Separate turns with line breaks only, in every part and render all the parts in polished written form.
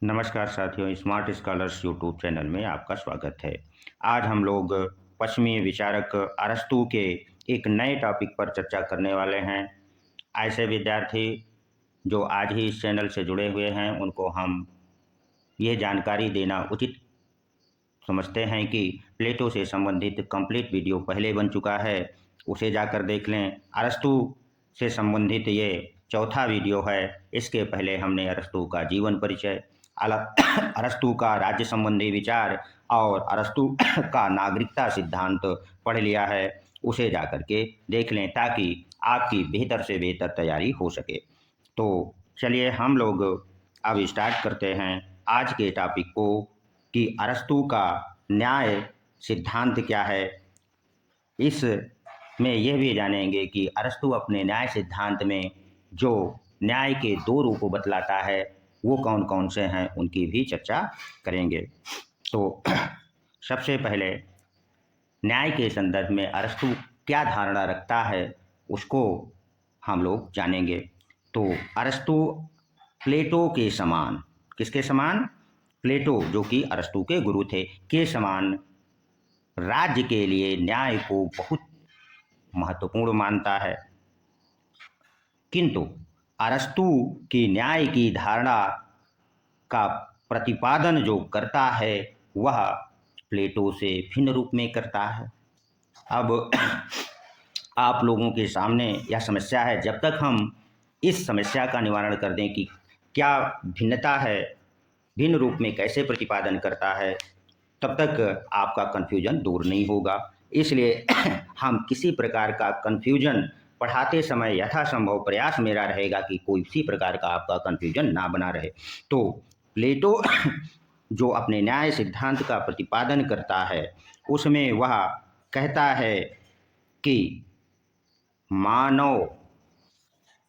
नमस्कार साथियों, smart scholars YouTube channel में आपका स्वागत है। आज हम लोग पश्चिमी विचारक अरस्तू के एक नए टॉपिक पर चर्चा करने वाले हैं। ऐसे विद्यार्थी जो आज ही इस चैनल से जुड़े हुए हैं, उनको हम ये जानकारी देना उचित समझते हैं कि प्लेटो से संबंधित कंप्लीट वीडियो पहले बन चुका है, उसे जाकर देख लें। अरस्तू से संबंधित ये चौथा वीडियो है। इसके पहले हमने अरस्तू का जीवन परिचय, अरस्तू का राज्य संबंधी विचार और अरस्तू का नागरिकता सिद्धांत पढ़ लिया है। उसे जाकर के देख लें ताकि आपकी बेहतर से बेहतर तैयारी हो सके। तो चलिए हम लोग अब स्टार्ट करते हैं आज के टॉपिक को कि अरस्तू का न्याय सिद्धांत क्या है। इसमें यह भी जानेंगे कि अरस्तू अपने न्याय सिद्धांत में जो न्याय के दो रूप बतलाता है वो कौन कौन से हैं, उनकी भी चर्चा करेंगे। तो सबसे पहले न्याय के संदर्भ में अरस्तू क्या धारणा रखता है उसको हम लोग जानेंगे। तो अरस्तू प्लेटो के समान, किसके समान? प्लेटो, जो कि अरस्तू के गुरु थे, के समान राज्य के लिए न्याय को बहुत महत्वपूर्ण मानता है। किंतु अरस्तू की न्याय की धारणा का प्रतिपादन जो करता है वह प्लेटो से भिन्न रूप में करता है। अब आप लोगों के सामने यह समस्या है, जब तक हम इस समस्या का निवारण कर दें कि क्या भिन्नता है, भिन्न रूप में कैसे प्रतिपादन करता है, तब तक आपका कन्फ्यूजन दूर नहीं होगा। इसलिए हम किसी प्रकार का कन्फ्यूजन पढ़ाते समय यथासंभव प्रयास मेरा रहेगा कि कोई किसी प्रकार का आपका कन्फ्यूजन ना बना रहे। तो प्लेटो जो अपने न्याय सिद्धांत का प्रतिपादन करता है उसमें वह कहता है कि मानव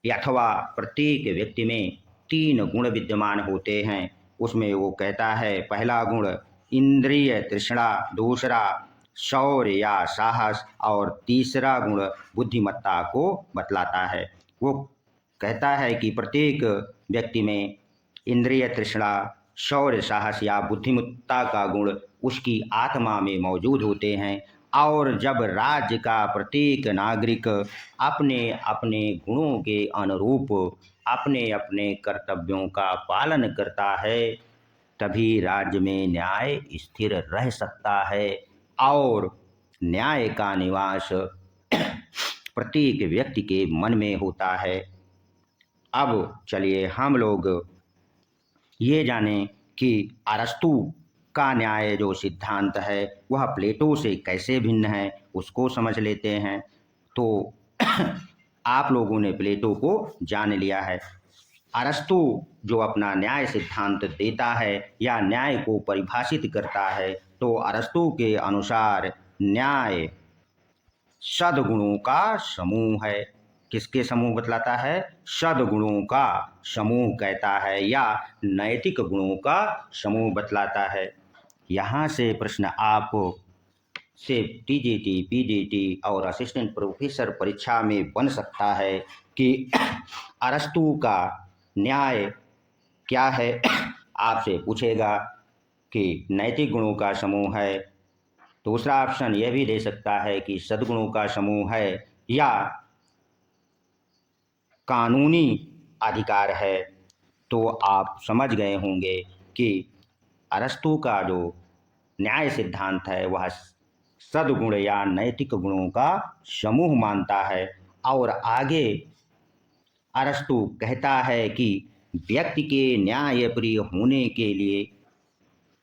अथवा प्रत्येक व्यक्ति में तीन गुण विद्यमान होते हैं। उसमें वो कहता है पहला गुण इंद्रिय तृष्णा, दूसरा शौर्य या साहस और तीसरा गुण बुद्धिमत्ता को बतलाता है। वो कहता है कि प्रत्येक व्यक्ति में इंद्रिय तृष्णा, शौर्य, साहस या बुद्धिमत्ता का गुण उसकी आत्मा में मौजूद होते हैं और जब राज्य का प्रत्येक नागरिक अपने अपने गुणों के अनुरूप अपने अपने कर्तव्यों का पालन करता है तभी राज्य में न्याय स्थिर रह सकता है और न्याय का निवास प्रत्येक व्यक्ति के मन में होता है। अब चलिए हम लोग ये जानें कि अरस्तू का न्याय जो सिद्धांत है वह प्लेटो से कैसे भिन्न है, उसको समझ लेते हैं। तो आप लोगों ने प्लेटो को जान लिया है। अरस्तू जो अपना न्याय सिद्धांत देता है या न्याय को परिभाषित करता है, तो अरस्तू के अनुसार न्याय सद्गुणों का समूह है। किसके समूह बतलाता है? सद्गुणों का समूह कहता है या नैतिक गुणों का समूह बतलाता है। यहाँ से प्रश्न आप से टीजीटी, पीजीटी और असिस्टेंट प्रोफेसर परीक्षा में बन सकता है कि अरस्तू का न्याय क्या है। आपसे पूछेगा कि नैतिक गुणों का समूह है। दूसरा ऑप्शन यह भी दे सकता है कि सद्गुणों का समूह है या कानूनी अधिकार है। तो आप समझ गए होंगे कि अरस्तू का जो न्याय सिद्धांत है वह सद्गुण या नैतिक गुणों का समूह मानता है। और आगे अरस्तू कहता है कि व्यक्ति के न्यायप्रिय होने के लिए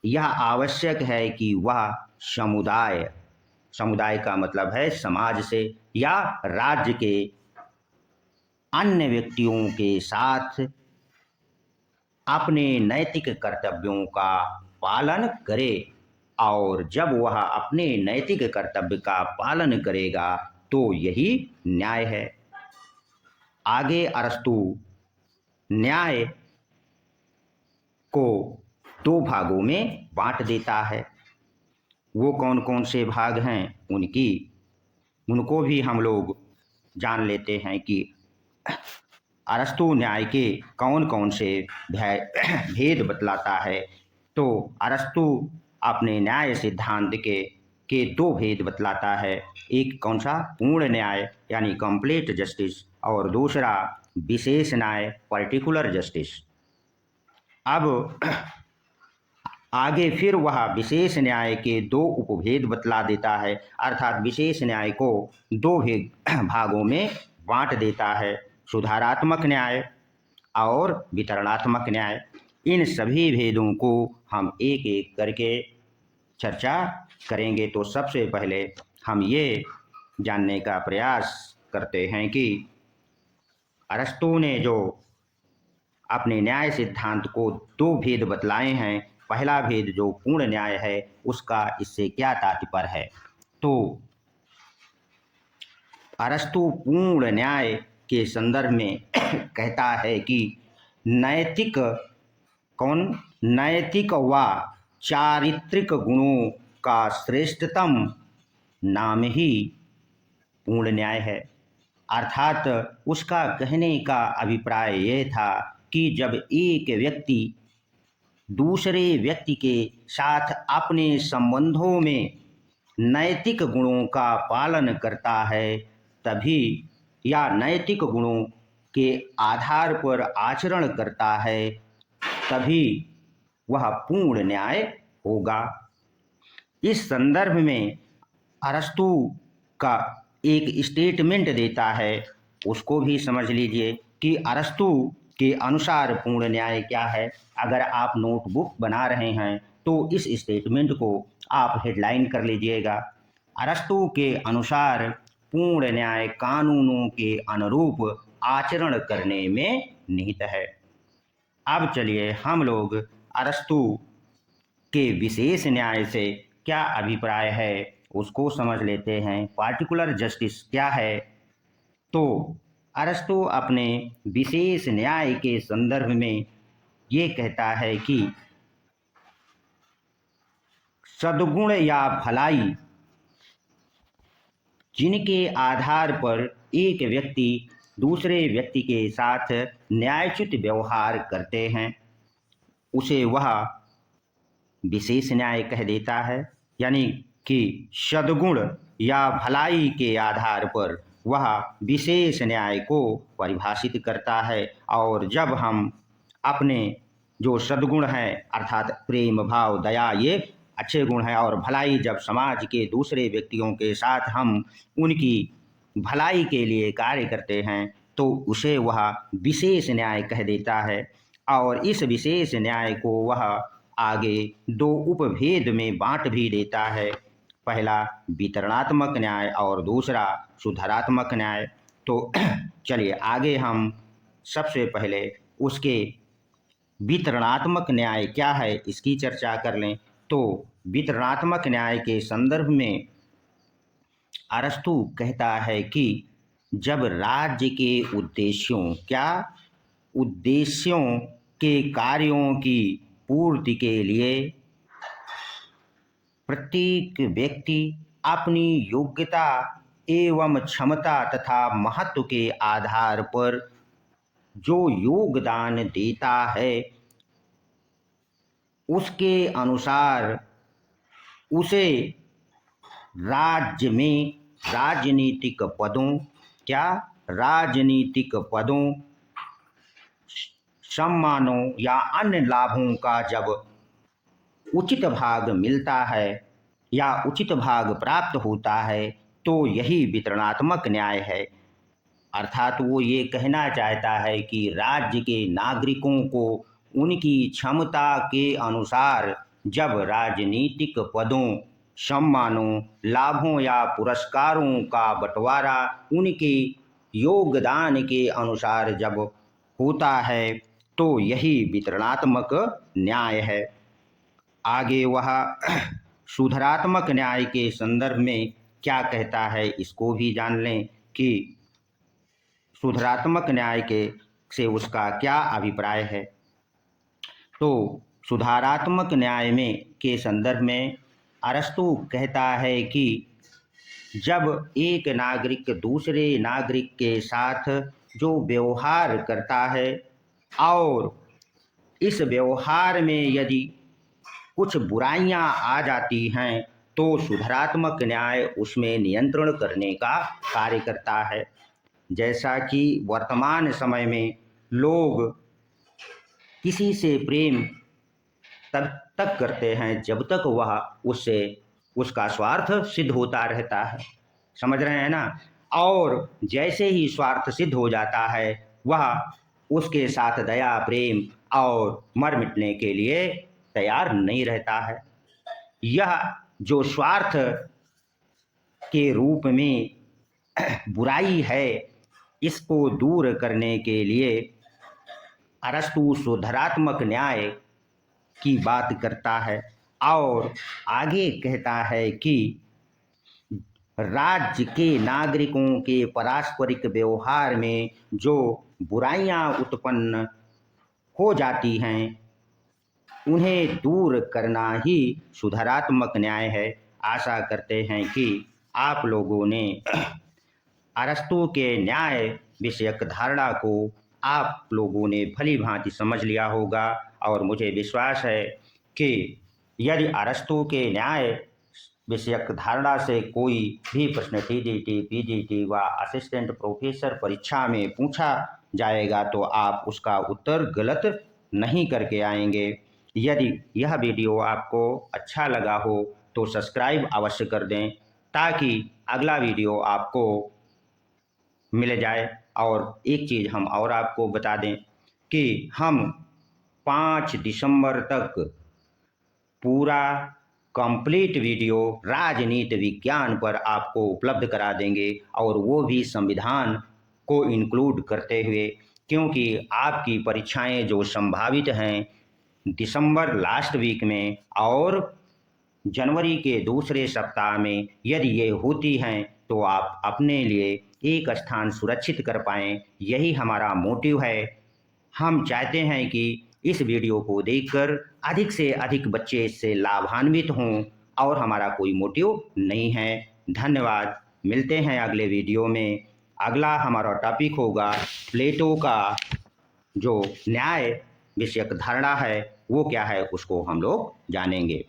यह आवश्यक है कि वह समुदाय, समुदाय का मतलब है समाज से या राज्य के अन्य व्यक्तियों के साथ अपने नैतिक कर्तव्यों का पालन करे और जब वह अपने नैतिक कर्तव्य का पालन करेगा तो यही न्याय है। आगे अरस्तू न्याय को दो भागों में बांट देता है। वो कौन कौन से भाग हैं उनको भी हम लोग जान लेते हैं कि अरस्तु न्याय के कौन कौन से भेद बतलाता है। तो अरस्तु अपने न्याय सिद्धांत के दो भेद बतलाता है। एक कौन सा? पूर्ण न्याय यानी कंप्लीट जस्टिस, और दूसरा विशेष न्याय पर्टिकुलर जस्टिस। अब आगे फिर वह विशेष न्याय के दो उपभेद बतला देता है, अर्थात विशेष न्याय को दो भागों में बांट देता है, सुधारात्मक न्याय और वितरणात्मक न्याय। इन सभी भेदों को हम एक एक करके चर्चा करेंगे। तो सबसे पहले हम ये जानने का प्रयास करते हैं कि अरस्तु ने जो अपने न्याय सिद्धांत को दो भेद बतलाए हैं, पहला भेद जो पूर्ण न्याय है उसका इससे क्या तात्पर्य है। तो अरस्तु पूर्ण न्याय के संदर्भ में कहता है कि नैतिक व चारित्रिक गुणों का श्रेष्ठतम नाम ही पूर्ण न्याय है। अर्थात उसका कहने का अभिप्राय यह था कि जब एक व्यक्ति दूसरे व्यक्ति के साथ अपने संबंधों में नैतिक गुणों का पालन करता है, तभी या नैतिक गुणों के आधार पर आचरण करता है, तभी वह पूर्ण न्याय होगा। इस संदर्भ में अरस्तु का एक स्टेटमेंट देता है, उसको भी समझ लीजिए कि अरस्तु के अनुसार पूर्ण न्याय क्या है। अगर आप नोटबुक बना रहे हैं तो इस स्टेटमेंट को आप हेडलाइन कर लीजिएगा। अरस्तु के अनुसार पूर्ण न्याय कानूनों के अनुरूप आचरण करने में निहित है। अब चलिए हम लोग अरस्तु के विशेष न्याय से क्या अभिप्राय है उसको समझ लेते हैं। पार्टिकुलर जस्टिस क्या है? तो अरस्तु अपने विशेष न्याय के संदर्भ में ये कहता है कि सद्गुण या भलाई जिनके आधार पर एक व्यक्ति दूसरे व्यक्ति के साथ न्यायोचित व्यवहार करते हैं, उसे वह विशेष न्याय कह देता है। यानी कि सद्गुण या भलाई के आधार पर वह विशेष न्याय को परिभाषित करता है। और जब हम अपने जो सद्गुण हैं अर्थात प्रेम भाव दया ये अच्छे गुण हैं, और भलाई जब समाज के दूसरे व्यक्तियों के साथ हम उनकी भलाई के लिए कार्य करते हैं तो उसे वह विशेष न्याय कह देता है। और इस विशेष न्याय को वह आगे दो उपभेद में बांट भी देता है, पहला वितरणात्मक न्याय और दूसरा सुधारात्मक न्याय। तो चलिए आगे हम सबसे पहले उसके वितरणात्मक न्याय क्या है इसकी चर्चा कर लें। तो वितरणात्मक न्याय के संदर्भ में अरस्तु कहता है कि जब राज्य के उद्देश्यों के कार्यों की पूर्ति के लिए प्रत्येक व्यक्ति अपनी योग्यता एवं क्षमता तथा महत्व के आधार पर जो योगदान देता है उसके अनुसार उसे राज्य में राजनीतिक पदों सम्मानों या अन्य लाभों का जब उचित भाग मिलता है या उचित भाग प्राप्त होता है तो यही वितरणात्मक न्याय है। अर्थात वो ये कहना चाहता है कि राज्य के नागरिकों को उनकी क्षमता के अनुसार जब राजनीतिक पदों सम्मानों लाभों या पुरस्कारों का बंटवारा उनके योगदान के अनुसार जब होता है तो यही वितरणात्मक न्याय है। आगे वह सुधारात्मक न्याय के संदर्भ में क्या कहता है इसको भी जान लें कि सुधारात्मक न्याय से उसका क्या अभिप्राय है। तो सुधारात्मक न्याय के संदर्भ में अरस्तु कहता है कि जब एक नागरिक दूसरे नागरिक के साथ जो व्यवहार करता है और इस व्यवहार में यदि कुछ बुराइयां आ जाती हैं तो सुधारात्मक न्याय उसमें नियंत्रण करने का कार्य करता है। जैसा कि वर्तमान समय में लोग किसी से प्रेम तब तक करते हैं जब तक वह उससे उसका स्वार्थ सिद्ध होता रहता है। समझ रहे हैं ना? और जैसे ही स्वार्थ सिद्ध हो जाता है वह उसके साथ दया प्रेम और मर मिटने के लिए तैयार नहीं रहता है। यह जो स्वार्थ के रूप में बुराई है, इसको दूर करने के लिए अरस्तु सुधारात्मक न्याय की बात करता है और आगे कहता है कि राज्य के नागरिकों के पारस्परिक व्यवहार में जो बुराइयां उत्पन्न हो जाती हैं उन्हें दूर करना ही सुधारात्मक न्याय है। आशा करते हैं कि आप लोगों ने अरस्तु के न्याय विषयक धारणा को आप लोगों ने भली भांति समझ लिया होगा और मुझे विश्वास है कि यदि अरस्तु के न्याय विषयक धारणा से कोई भी प्रश्न टीजीटी, पीजीटी व असिस्टेंट प्रोफेसर परीक्षा में पूछा जाएगा तो आप उसका उत्तर गलत नहीं करके आएंगे। यदि यह वीडियो आपको अच्छा लगा हो तो सब्सक्राइब अवश्य कर दें ताकि अगला वीडियो आपको मिल जाए। और एक चीज़ हम और आपको बता दें कि हम 5 दिसंबर तक पूरा कंप्लीट वीडियो राजनीति विज्ञान पर आपको उपलब्ध करा देंगे और वो भी संविधान को इंक्लूड करते हुए, क्योंकि आपकी परीक्षाएं जो संभावित हैं दिसंबर लास्ट वीक में और जनवरी के दूसरे सप्ताह में यदि ये होती हैं तो आप अपने लिए एक स्थान सुरक्षित कर पाएँ, यही हमारा मोटिव है। हम चाहते हैं कि इस वीडियो को देखकर अधिक से अधिक बच्चे इससे लाभान्वित हों और हमारा कोई मोटिव नहीं है। धन्यवाद। मिलते हैं अगले वीडियो में। अगला हमारा टॉपिक होगा प्लेटो का जो न्याय विषयक धारणा है वो क्या है उसको हम लोग जानेंगे।